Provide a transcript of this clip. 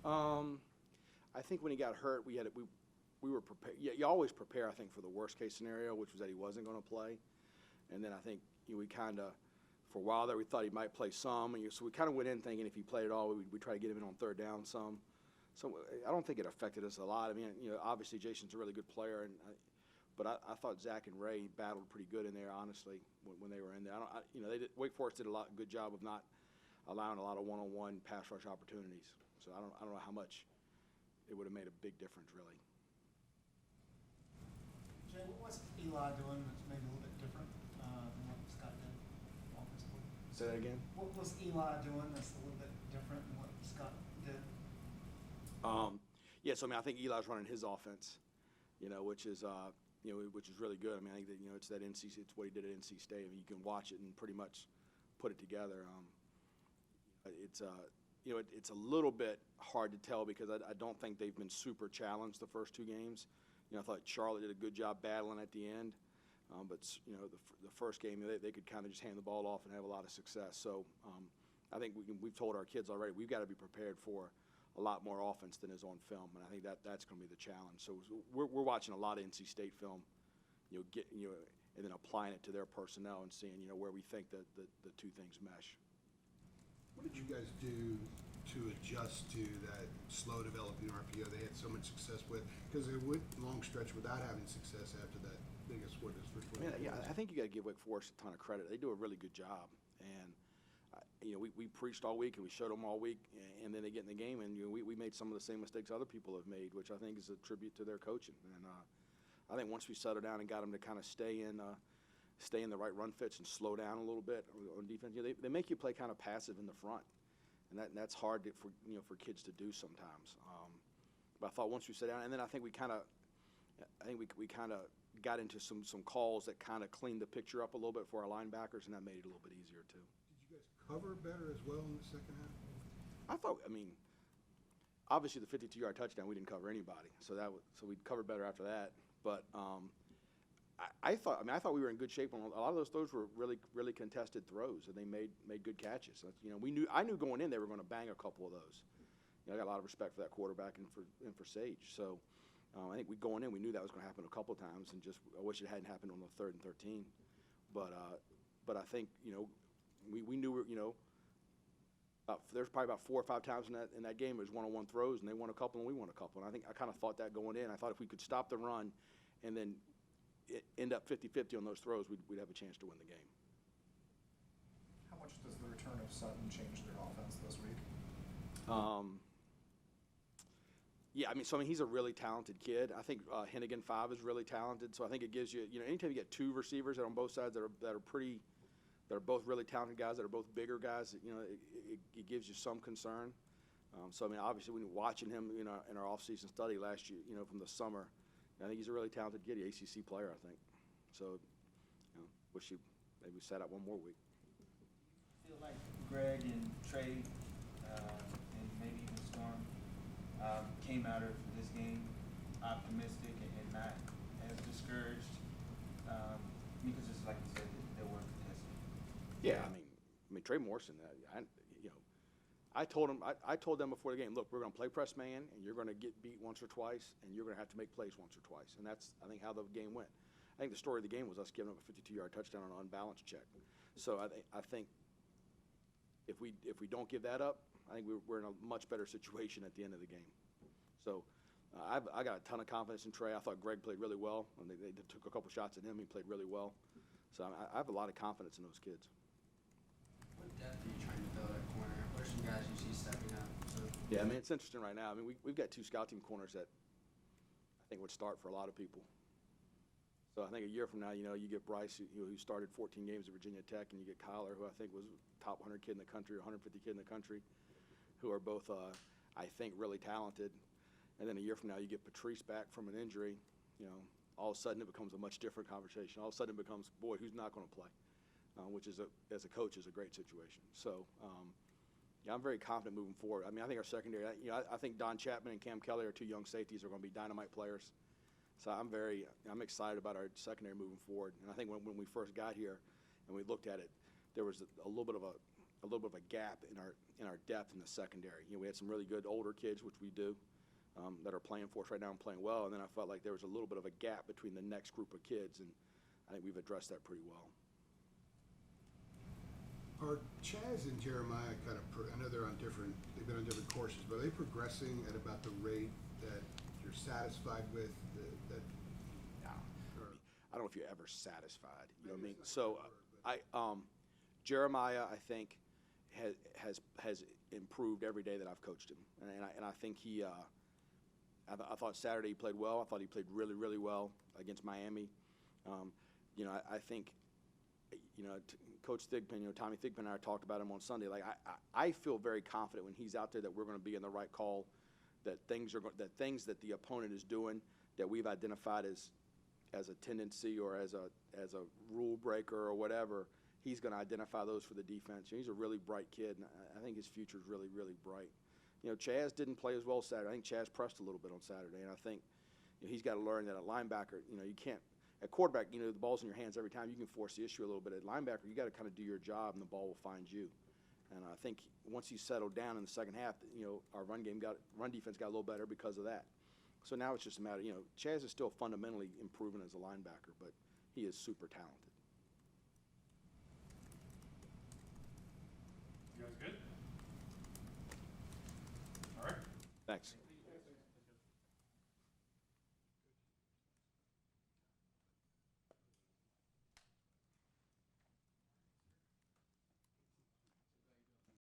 Um, I think when he got hurt, we were prepared. Yeah, you always prepare, I think, for the worst case scenario, which was that he wasn't going to play. And then I think we kind of, for a while there, we thought he might play some. And so we kind of went in thinking if he played at all, we'd try to get him in on third down some. So I don't think it affected us a lot. I mean, obviously Jason's a really good player, but I thought Zach and Ray battled pretty good in there, honestly, when they were in there. Wake Forest did a good job of not allowing a lot of one-on-one pass rush opportunities. So I don't know how much it would have made a big difference, really. Jay, what's Eli doing that's maybe a little bit different than what Scott did offensively? Say that again? What was Eli doing that's a little bit different than what Scott did? Yeah, so I mean, I think Eli's running his offense, which is really good. I mean, I think that it's it's what he did at NC State. I mean, you can watch it and pretty much put it together. It's a little bit hard to tell because I don't think they've been super challenged the first two games. I thought Charlotte did a good job battling at the end, but the first game they could kind of just hand the ball off and have a lot of success. So I think we've told our kids already we've got to be prepared for a lot more offense than is on film, and I think that's going to be the challenge. So we're watching a lot of NC State film, and then applying it to their personnel and seeing where we think that the two things mesh. What did you guys do to adjust to that slow developing RPO they had so much success with? Because they went long stretch without having success after that biggest first one. Yeah, I think you got to give Wake Forest a ton of credit. They do a really good job, and we preached all week and we showed them all week, and then they get in the game and we made some of the same mistakes other people have made, which I think is a tribute to their coaching. And I think once we settled down and got them to kind of stay in the right run fits and slow down a little bit on defense, they make you play kind of passive in the front, and that's hard for kids to do sometimes. But I thought once we sat down, and then I think we kind of got into some calls that kind of cleaned the picture up a little bit for our linebackers, and that made it a little bit easier too. Did you guys cover better as well in the second half? I mean, obviously the 52-yard touchdown, we didn't cover anybody, so we covered better after that. But I thought we were in good shape. A lot of those throws were really, really contested throws, and they made good catches. I knew going in they were going to bang a couple of those. I got a lot of respect for that quarterback and for Sage. So I think going in, we knew that was going to happen a couple of times, and just I wish it hadn't happened on the 3rd and 13. But I think we knew there's probably about 4 or 5 times in that game it was one-on-one throws, and they won a couple and we won a couple. And I kind of thought that going in. I thought if we could stop the run and then end up 50-50 on those throws, we'd have a chance to win the game. How much does the return of Sutton change their offense this week? Yeah, he's a really talented kid. I think Hennigan 5 is really talented. So I think it gives you, anytime you get 2 receivers that are on both sides that are both really talented guys, that are both bigger guys, it gives you some concern. Obviously when you're watching him, in our off-season study last year, from the summer, I think he's a really talented kid, an ACC player, I think. So, wish he maybe sat out one more week. I feel like Greg and Trey and maybe even Storm came out of this game optimistic and not as discouraged because just like you said, they weren't contested. Yeah, Trey Morrison, I told them before the game, look, we're going to play press man, and you're going to get beat once or twice, and you're going to have to make plays once or twice. And that's, I think, how the game went. I think the story of the game was us giving up a 52-yard touchdown on an unbalanced check. So I think if we don't give that up, I think we're in a much better situation at the end of the game. So I got a ton of confidence in Trey. I thought Greg played really well. And they took a couple shots at him. He played really well. So I have a lot of confidence in those kids. What depth are you trying to build at corner? What are some guys you see stepping up? Yeah, it's interesting right now. We've got 2 scout team corners that I think would start for a lot of people. So I think a year from now, you get Bryce, who started 14 games at Virginia Tech, and you get Kyler, who I think was top 100 kid in the country, 150 kid in the country, who are both, I think, really talented. And then a year from now, you get Patrice back from an injury. All of a sudden it becomes a much different conversation. All of a sudden it becomes, boy, who's not going to play? Which is, as a coach, is a great situation. So, I'm very confident moving forward. I think our secondary, I think Don Chapman and Cam Kelly are 2 young safeties who are going to be dynamite players. So I'm excited about our secondary moving forward. And I think when we first got here and we looked at it, there was a little bit of a little bit of a gap in our depth in the secondary. You know, we had some really good older kids, which we do, that are playing for us right now and playing well. And then I felt like there was a little bit of a gap between the next group of kids, and I think we've addressed that pretty well. Are Chaz and Jeremiah kind of, I know they've been on different courses, but are they progressing at about the rate that you're satisfied with? I don't know if you're ever satisfied. You know what I mean? So Jeremiah, I think, has improved every day that I've coached him, and I think he. I thought Saturday he played well. I thought he played really, really well against Miami. You know, I think, you know, Coach Thigpen, you know, Tommy Thigpen and I talked about him on Sunday. Like I feel very confident when he's out there that we're going to be in the right call, that things that the opponent is doing that we've identified as a tendency or as a rule breaker or whatever, he's going to identify those for the defense. You know, he's a really bright kid, and I think his future is really, really bright. You know, Chaz didn't play as well Saturday. I think Chaz pressed a little bit on Saturday, and I think, you know, he's got to learn that at linebacker, you know, you can't – at quarterback, you know, the ball's in your hands every time. You can force the issue a little bit. At linebacker, you got to kind of do your job, and the ball will find you. And I think once he settled down in the second half, you know, our run defense got a little better because of that. So now it's just a matter, you know, Chaz is still fundamentally improving as a linebacker, but he is super talented. You guys good? All right. Thanks.